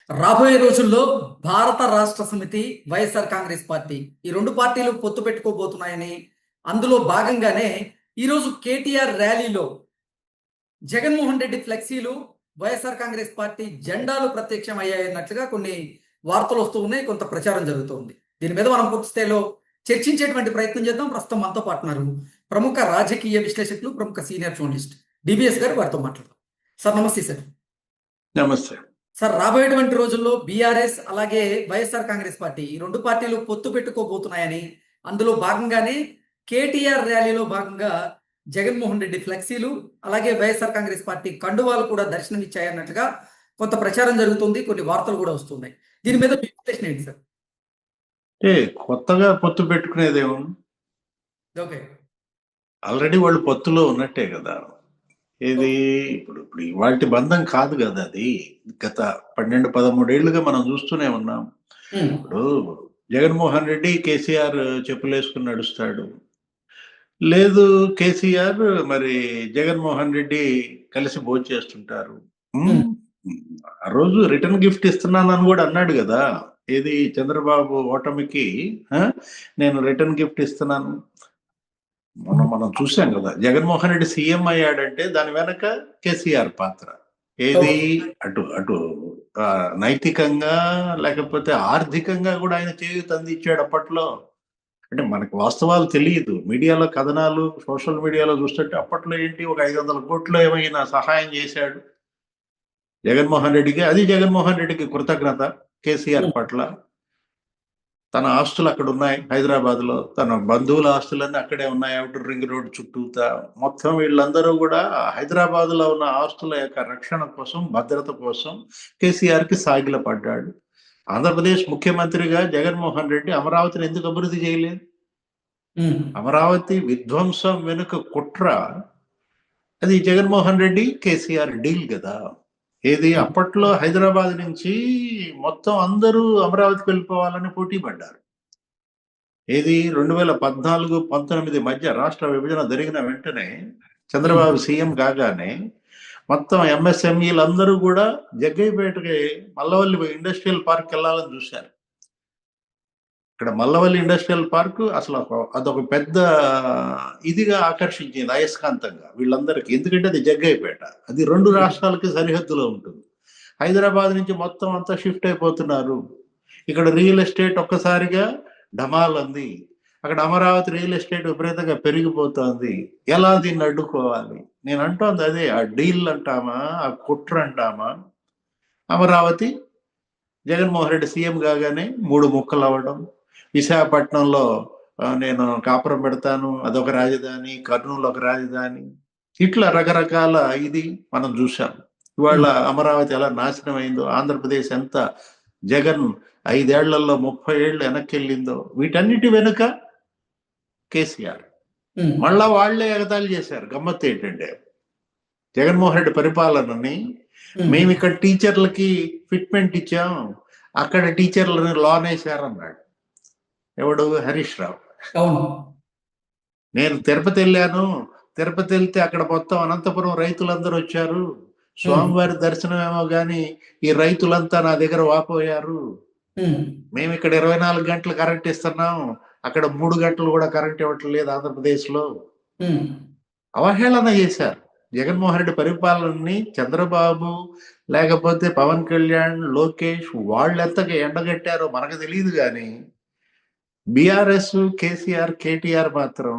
రాబోయే రోజుల్లో భారత రాష్ట్ర సమితి, వైఎస్ఆర్ కాంగ్రెస్ పార్టీ ఈ 2 పార్టీలు పొత్తు పెట్టుకోబోతున్నాయని, అందులో భాగంగానే ఈరోజు కేటీఆర్ ర్యాలీలో జగన్మోహన్ రెడ్డి ఫ్లెక్సీలు, వైఎస్ఆర్ కాంగ్రెస్ పార్టీ జెండాలు ప్రత్యక్షమయ్యాయన్నట్లుగా కొన్ని వార్తలు వస్తూ ఉన్నాయి. కొంత ప్రచారం జరుగుతోంది. దీని మీద మనం పూర్తి స్థాయిలో చర్చించేటువంటి ప్రయత్నం చేద్దాం. ప్రస్తుతం మనతో పాటు ఉన్నారు ప్రముఖ రాజకీయ విశ్లేషకులు, ప్రముఖ సీనియర్ జర్నలిస్ట్ డిబిఎస్ గారు. వారితో మాట్లాడదాం. సార్ నమస్తే సార్. నమస్తే సార్, రాబోయేటువంటి రోజుల్లో బీఆర్ఎస్ అలాగే వైఎస్ఆర్ కాంగ్రెస్ పార్టీ ఈ 2 పార్టీలు పొత్తు పెట్టుకోబోతున్నాయని, అందులో భాగంగానే కేటీఆర్ ర్యాలీలో భాగంగా జగన్మోహన్ రెడ్డి ఫ్లెక్సీలు అలాగే వైఎస్ఆర్ కాంగ్రెస్ పార్టీ కండువాలు కూడా దర్శనమిచ్చాయన్నట్లుగా కొంత ప్రచారం జరుగుతుంది. కొన్ని వార్తలు కూడా వస్తున్నాయి. దీని మీద మీ విశ్లేషణ ఏంటి సార్? అంటే కొత్తగా పొత్తు పెట్టుకునేదేమో, ఓకే. ఆల్రెడీ వాళ్ళు పొత్తులో ఉన్నట్టే కదా. ఇది ఇప్పుడు ఇప్పుడు ఇవాల్టి బంధం కాదు కదా. అది గత 12-13 ఏళ్లుగా మనం చూస్తూనే ఉన్నాం. ఇప్పుడు జగన్మోహన్ రెడ్డి కేసీఆర్ చెప్పులేసుకుని నడుస్తాడు, లేదు కేసీఆర్ మరి జగన్మోహన్ రెడ్డి కలిసి భోంచేస్తుంటారు. ఆ రోజు రిటర్న్ గిఫ్ట్ ఇస్తున్నానని కూడా అన్నాడు కదా. ఏది చంద్రబాబు ఓటమికి నేను రిటర్న్ గిఫ్ట్ ఇస్తున్నాను. మనం చూసాం కదా, జగన్మోహన్ రెడ్డి సీఎం అయ్యాడంటే దాని వెనక కేసీఆర్ పాత్ర. ఏది అటు అటు నైతికంగా లేకపోతే ఆర్థికంగా కూడా ఆయన చేయూత అందించాడు అప్పట్లో. అంటే మనకు వాస్తవాలు తెలియదు, మీడియాలో కథనాలు, సోషల్ మీడియాలో చూస్తుంటే అప్పట్లో ఏంటి ఒక 500 కోట్లు ఏమైనా సహాయం చేశాడు జగన్మోహన్ రెడ్డికి. అది జగన్మోహన్ రెడ్డికి కృతజ్ఞత కేసీఆర్ పట్ల. తన ఆస్తులు అక్కడ ఉన్నాయి హైదరాబాద్ లో, తన బంధువుల ఆస్తులన్నీ అక్కడే ఉన్నాయి అవుటర్ రింగ్ రోడ్ చుట్టూతా. మొత్తం వీళ్ళందరూ కూడా హైదరాబాద్ లో ఉన్న ఆస్తుల యొక్క రక్షణ కోసం, భద్రత కోసం కేసీఆర్ కి సాగిల పడ్డాడు. ఆంధ్రప్రదేశ్ ముఖ్యమంత్రిగా జగన్మోహన్ రెడ్డి అమరావతిని ఎందుకు అభివృద్ధి చేయలేదు? అమరావతి విధ్వంసం వెనుక కుట్ర అది జగన్మోహన్ రెడ్డి కేసీఆర్ డీల్ కదా. ఏది అప్పట్లో హైదరాబాద్ నుంచి మొత్తం అందరూ అమరావతికి వెళ్ళిపోవాలని పోటీ పడ్డారు. ఏది 2014-19 మధ్య రాష్ట్ర విభజన జరిగిన వెంటనే చంద్రబాబు సీఎం కాగానే మొత్తం ఎంఎస్ఎంఈలు అందరూ కూడా జగ్గయ్యపేటకి మల్లవల్లి ఇండస్ట్రియల్ పార్క్ వెళ్ళాలని చూశారు. ఇక్కడ మల్లవల్లి ఇండస్ట్రియల్ పార్క్ అసలు అదొక పెద్ద ఇదిగా ఆకర్షించింది అయస్కాంతంగా వీళ్ళందరికీ. ఎందుకంటే అది జగ్గయ్యపేట, అది 2 రాష్ట్రాలకి సరిహద్దులో ఉంటుంది. హైదరాబాద్ నుంచి మొత్తం అంతా షిఫ్ట్ అయిపోతున్నారు. ఇక్కడ రియల్ ఎస్టేట్ ఒక్కసారిగా ఢమాల్ అంది. అక్కడ అమరావతి రియల్ ఎస్టేట్ విపరీతంగా పెరిగిపోతుంది. ఎలా దీన్ని అడ్డుకోవాలి? నేను అంటోంది అదే. ఆ డీల్ అంటామా, ఆ కుట్ర అంటామా. అమరావతి జగన్మోహన్ రెడ్డి సీఎం కాగానే 3 ముక్కలు అవ్వడం, విశాఖపట్నంలో నేను కాపురం పెడతాను, అదొక రాజధాని, కర్నూలు ఒక రాజధాని, ఇట్లా రకరకాల ఇది మనం చూసాం. ఇవాళ అమరావతి ఎలా నాశనం అయిందో, ఆంధ్రప్రదేశ్ ఎంత జగన్ 5 ఏళ్లలో 30 ఏళ్ళు వెనక్కి వెళ్ళిందో, వీటన్నిటి వెనుక కేసీఆర్. మళ్ళా వాళ్లే ఎగతాళి చేశారు. గమ్మత్తు ఏంటంటే జగన్మోహన్ రెడ్డి పరిపాలనని మేము ఇక్కడ టీచర్లకి ఫిట్మెంట్ ఇచ్చాం, అక్కడ టీచర్లను లోన్ వేశారన్నాడు. ఎవడు? హరీష్ రావు. నేను తిరుపతి వెళ్ళాను, తిరుపతి వెళ్తే అక్కడ మొత్తం అనంతపురం రైతులందరూ వచ్చారు, స్వామివారి దర్శనం ఏమో గాని ఈ రైతులంతా నా దగ్గర వాపోయారు. మేము ఇక్కడ 24 గంటలు కరెంట్ ఇస్తున్నాం, అక్కడ 3 గంటలు కూడా కరెంట్ ఇవ్వట్లేదు ఆంధ్రప్రదేశ్ లో. అవహేళన చేశారు జగన్మోహన్ రెడ్డి పరిపాలనని. చంద్రబాబు లేకపోతే పవన్ కళ్యాణ్, లోకేష్ వాళ్ళు ఎంతగా ఎండగట్టారో మనకు తెలియదు కానీ బీఆర్ఎస్, కేసీఆర్, కేటీఆర్ మాత్రం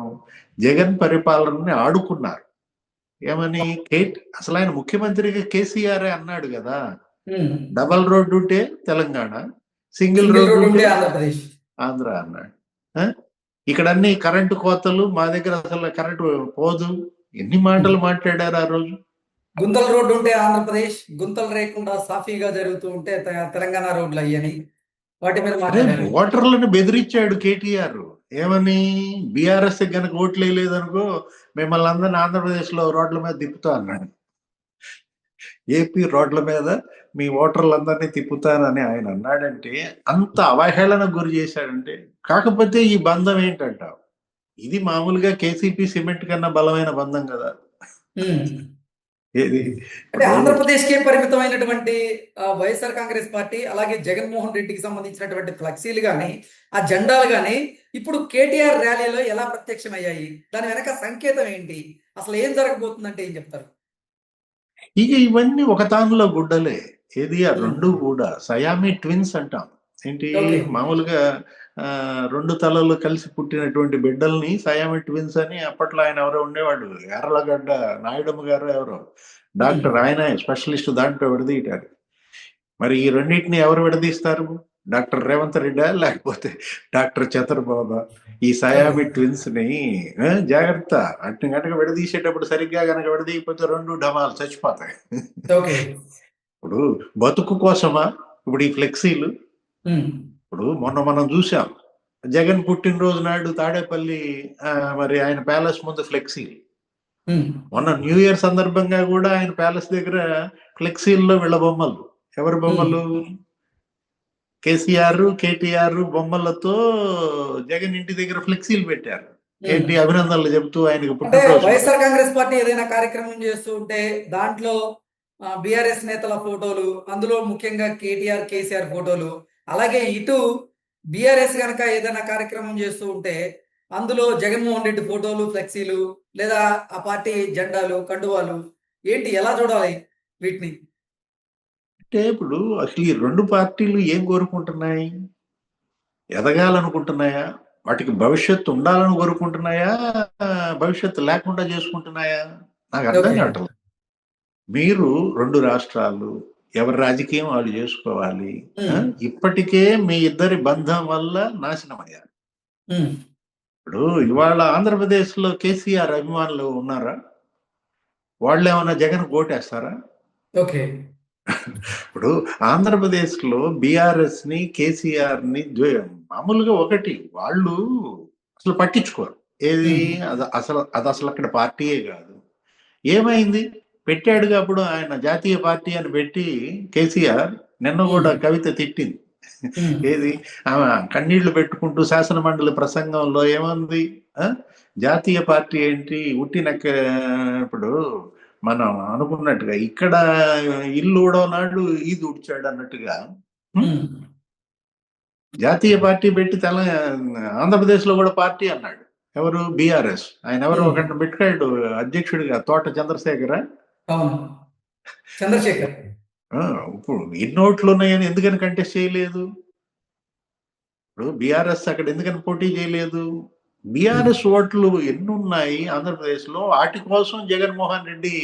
జగన్ పరిపాలనని ఆడుకున్నారు. ఏమని? అసలు ఆయన ముఖ్యమంత్రిగా కేసీఆర్ అన్నాడు కదా, డబల్ రోడ్డు ఉంటే తెలంగాణ, సింగిల్ రోడ్డు ఉంటే ఆంధ్ర అన్నాడు. ఇక్కడ అన్ని కరెంటు కోతలు, మా దగ్గర అసలు కరెంటు పోదు. ఎన్ని మాటలు మాట్లాడారు ఆ రోజు. గుంతల రోడ్డు ఉంటే ఆంధ్రప్రదేశ్, గుంతలు లేకుండా సాఫీగా జరుగుతూ ఉంటే తెలంగాణ రోడ్లు అయ్యని వాటి మీద ఓటర్లను బెదిరించాడు కేటీఆర్. ఏమని? బీఆర్ఎస్ కనుక ఓట్లు వేయలేదనుకో మిమ్మల్ని అందరిని ఆంధ్రప్రదేశ్ లో రోడ్ల మీద తిప్పుతా అన్నాడు. ఏపీ రోడ్ల మీద మీ ఓటర్లందరినీ తిప్పుతానని ఆయన అన్నాడంటే అంత అవహేళనకు గురి చేశాడంటే. కాకపోతే ఈ బంధం ఏంటంటావు, ఇది మామూలుగా కేసీపీ సిమెంట్ కన్నా బలమైన బంధం కదా. ఏది అంటే ఇప్పుడు ఆంధ్రప్రదేశ్కే పరిమితమైనటువంటి వైఎస్ఆర్ కాంగ్రెస్ పార్టీ అలాగే జగన్మోహన్ రెడ్డికి సంబంధించినటువంటి ఫ్లెక్సీలు కానీ ఆ జెండాలు కానీ ఇప్పుడు కేటీఆర్ ర్యాలీలో ఎలా ప్రత్యక్షమయ్యాయి? దాని వెనక సంకేతం ఏంటి? అసలు ఏం జరగబోతుందంటే ఏం చెప్తారు? ఇక ఇవన్నీ ఒక తానులో గుడ్డలే. ఏది ఆ ఉమ్, రెండు కూడా సయామి ట్విన్స్ అంటాం. ఏంటి ఓకే. మామూలుగా రెండు తలలు కలిసి పుట్టినటువంటి బిడ్డల్ని సయామి ట్విన్స్ అని అప్పట్లో ఆయన ఎవరో ఉండేవాడు, ఎర్రలగడ్డ నాయుడమ్మ గారు ఎవరో ఉమ్, డాక్టర్, ఆయన స్పెషలిస్ట్ దాంట్లో విడదీయటారు. మరి ఈ రెండింటిని ఎవరు విడదీస్తారు? డాక్టర్ రేవంత్ రెడ్డా లేకపోతే డాక్టర్ చంద్రబాబా? ఈ ఓకే. సయామి ట్విన్స్ ని జాగ్రత్త, అటు గనక విడదీసేటప్పుడు సరిగ్గా గనక విడదీయకపోతే రెండు డమాలు చచ్చిపోతాయి. ఓకే. ఇప్పుడు బతుకు కోసమా ఇప్పుడు ఈ ఫ్లెక్సీలు? ఉమ్, ఇప్పుడు మొన్న మనం చూసాం, జగన్ పుట్టినరోజు నాడు తాడేపల్లి మరి ఆయన ప్యాలెస్ ముందు ఫ్లెక్సీలు. ఉమ్, మొన్న న్యూ ఇయర్ సందర్భంగా కూడా ఆయన ప్యాలెస్ దగ్గర ఫ్లెక్సీల్లో వీళ్ళ బొమ్మలు. ఎవరి ఉమ్, బొమ్మలు? కేసీఆర్, కేటీఆర్ బొమ్మలతో జగన్ ఇంటి దగ్గర ఫ్లెక్సీలు పెట్టారు. ఉమ్. ఏంటి అభినందనలు చెబుతూ ఆయనకు అంటే పుట్టినరోజు వైఎస్ఆర్ కాంగ్రెస్ పార్టీ ఏదైనా కార్యక్రమం చేస్తూ ఉంటే దాంట్లో బీఆర్ఎస్ నేతల ఫోటోలు, అందులో ముఖ్యంగా కేటీఆర్ కేసీఆర్ ఫోటోలు, అలాగే ఇటు బీఆర్ఎస్ గనక ఏదైనా కార్యక్రమం చేస్తూ ఉంటే అందులో జగన్మోహన్ రెడ్డి ఫోటోలు, ఫ్లెక్సీలు, లేదా ఆ పార్టీ జెండాలు, కండువాలు, ఏంటి ఎలా చూడాలి వీటిని? అంటే ఇప్పుడు అసలు ఈ రెండు పార్టీలు ఏం కోరుకుంటున్నాయి? ఎదగాలనుకుంటున్నాయా? వాటికి భవిష్యత్తు ఉండాలని కోరుకుంటున్నాయా? భవిష్యత్తు లేకుండా చేసుకుంటున్నాయా? నాకు అర్థం ఓకే. కావట్లేదు. మీరు రెండు రాష్ట్రాలు, ఎవరి రాజకీయం వాళ్ళు చేసుకోవాలి. ఆ? ఉమ్, ఇప్పటికే మీ ఇద్దరి బంధం వల్ల నాశనమయ్యారు. ఉమ్, ఇప్పుడు ఇవాళ ఆంధ్రప్రదేశ్ లో కేసీఆర్ అభిమానులు ఉన్నారా? వాళ్ళు ఏమన్నా జగన్ ఓటేస్తారా? ఓకే. ఇప్పుడు ఆంధ్రప్రదేశ్ లో బీఆర్ఎస్ ని, కేసీఆర్ ని మామూలుగా ఒకటి వాళ్ళు అసలు పట్టించుకోరు. ఏది ఉమ్, అది అసలు అక్కడ పార్టీయే కాదు. ఏమైంది? పెట్టాడుగా అప్పుడు ఆయన జాతీయ పార్టీ అని పెట్టి కేసీఆర్ నిన్న కూడా ఉమ్, కవిత తిట్టింది. ఉమ్, ఏది ఆమె కన్నీళ్లు పెట్టుకుంటూ శాసన మండలి ప్రసంగంలో ఏమంది? ఆ? జాతీయ పార్టీ ఏంటి ఉట్టినక్క. ఇప్పుడు మనం అనుకున్నట్టుగా ఇక్కడ ఇల్లు ఊడవనాడు ఈది ఉడిచాడు అన్నట్టుగా ఉం? ఉమ్, జాతీయ పార్టీ పెట్టి ఆంధ్రప్రదేశ్ లో కూడా పార్టీ అన్నాడు. ఎవరు? బీఆర్ఎస్. ఆయన ఎవరు ఉమ్. ఒకటి పెట్టాడు అధ్యక్షుడిగా, తోట చంద్రశేఖర. అవును. చంద్రశేఖర్. ఆ, ఇప్పుడు ఎన్ని ఓట్లు ఉన్నాయని ఎందుకని కంటెస్ట్ చేయలేదు? ఇప్పుడు బీఆర్ఎస్ అక్కడ ఎందుకని పోటీ చేయలేదు? బీఆర్ఎస్ ఓట్లు ఎన్ని ఉన్నాయి ఆంధ్రప్రదేశ్ లో, వాటి కోసం జగన్మోహన్ రెడ్డి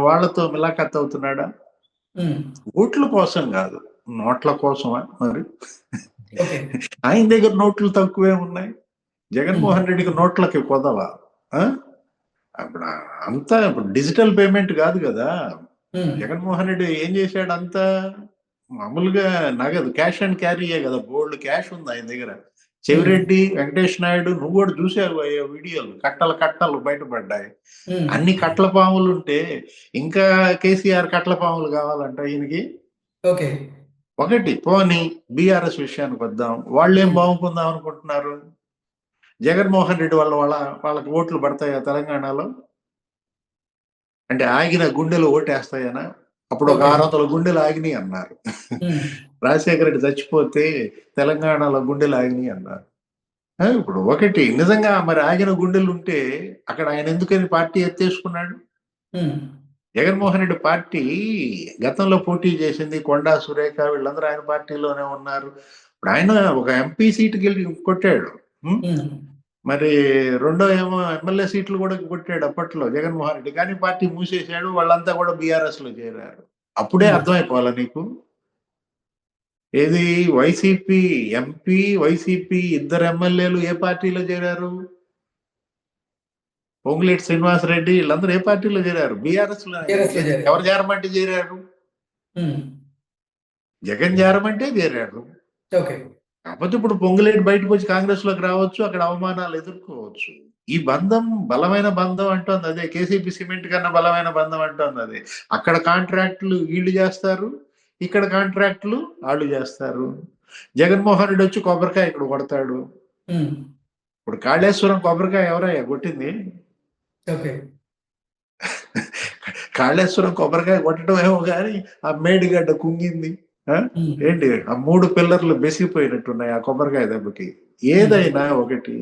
వాళ్ళతో మిలాఖత్ అవుతున్నాడా? ఉమ్, ఓట్ల కోసం కాదు, నోట్ల కోసమా మరి? ఓకే. ఆయన దగ్గర నోట్లు తక్కువే ఉన్నాయి, ఉమ్, జగన్మోహన్ రెడ్డికి నోట్లకి కొదవా? ఆ? అప్పుడు అంతా ఇప్పుడు డిజిటల్ పేమెంట్ కాదు కదా. ఉమ్, జగన్మోహన్ రెడ్డి ఏం చేశాడు? అంతా మామూలుగా నగదు, క్యాష్ అండ్ క్యారీయే కదా. బోల్డ్ క్యాష్ ఉంది ఆయన దగ్గర. ఉమ్, చెవిరెడ్డి వెంకటేష్ నాయుడు, నువ్వు కూడా చూసావు అయ్యా వీడియోలు, కట్టలు కట్టలు బయటపడ్డాయి. ఉమ్, అన్ని కట్ల పాములు ఉంటే ఇంకా కేసీఆర్ కట్ల పాములు కావాలంట ఈయనకి. ఓకే. ఒకటి పోనీ బీఆర్ఎస్ విషయానికి వద్దాం. వాళ్ళు ఏం ఉమ్, బాగుంకుందాం అనుకుంటున్నారు? జగన్మోహన్ రెడ్డి వాళ్ళకి ఓట్లు పడతాయా తెలంగాణలో? అంటే ఆగిన గుండెలు ఓటేస్తాయనా? అప్పుడు ఒక ఓకే. 600 గుండెలు ఆగినాయి అన్నారు. ఉమ్, రాజశేఖర రెడ్డి చచ్చిపోతే తెలంగాణలో గుండెలు ఆగినాయి అన్నారు. ఇప్పుడు ఒకటి నిజంగా మరి ఆగిన గుండెలు ఉంటే అక్కడ ఆయన ఎందుకని పార్టీ ఎత్తేసుకున్నాడు? ఉమ్, జగన్మోహన్ రెడ్డి పార్టీ గతంలో పోటీ చేసింది, కొండా సురేఖ వీళ్ళందరూ ఆయన పార్టీలోనే ఉన్నారు. ఇప్పుడు ఆయన ఒక ఎంపీ సీటుకి వెళ్ళి కొట్టాడు. ఉం? ఉమ్, మరి రెండో ఏమో ఎమ్మెల్యే సీట్లు కూడా కొట్టాడు అప్పట్లో జగన్మోహన్ రెడ్డి, కానీ పార్టీ మూసేశాడు. వాళ్ళంతా కూడా బీఆర్ఎస్ లో చేరారు. అప్పుడే ఉమ్, అర్థమైపోవాలా నీకు? ఏది వైసీపీ ఎంపీ, వైసీపీ ఇద్దరు ఎమ్మెల్యేలు ఏ పార్టీలో చేరారు? పొంగులేటి శ్రీనివాసరెడ్డి వీళ్ళందరూ ఏ పార్టీలో చేరారు? బీఆర్ఎస్ లో. టీఆర్ఎస్ లో చేరారు. ఎవరు చేరమంటే చేరారు? ఉమ్, జగన్ చేరమంటే చేరారు. ఓకే. కాకపోతే ఇప్పుడు పొంగులేటి బయటకు వచ్చి కాంగ్రెస్ లోకి రావచ్చు, అక్కడ అవమానాలు ఎదుర్కోవచ్చు. ఈ బంధం బలమైన బంధం అంటోంది అదే. కేసీపీ సిమెంట్ కన్నా బలమైన బంధం అంటోంది అదే. అక్కడ కాంట్రాక్టులు వీళ్ళు చేస్తారు, ఇక్కడ కాంట్రాక్టులు వాళ్ళు చేస్తారు. జగన్మోహన్ రెడ్డి వచ్చి కొబ్బరికాయ ఇక్కడ కొడతాడు. ఉమ్, ఇప్పుడు కాళేశ్వరం కొబ్బరికాయ ఎవరయ్యా కొట్టింది? ఓకే. కాళేశ్వరం కొబ్బరికాయ కొట్టడమేమో కానీ ఆ మేడిగడ్డ కుంగింది. ఏంటి ఆ 3 పిల్లర్లు బెసిగిపోయినట్టున్నాయి ఆ కొబ్బరికాయ దెబ్బకి. ఏదైనా ఒకటి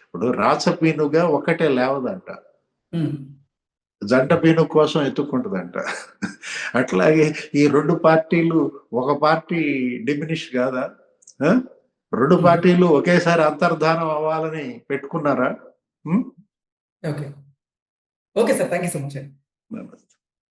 ఇప్పుడు రాచపీనుగా ఒక్కటే లేవదంట, జంట పీను కోసం ఎత్తుక్కుంటుందంట. అట్లాగే ఈ 2 పార్టీలు, ఒక పార్టీ డిమినిష్ కాదా? 2 పార్టీలు ఒకేసారి అంతర్ధానం అవ్వాలని పెట్టుకున్నారా? Okay. Okay sir. Thank you so much.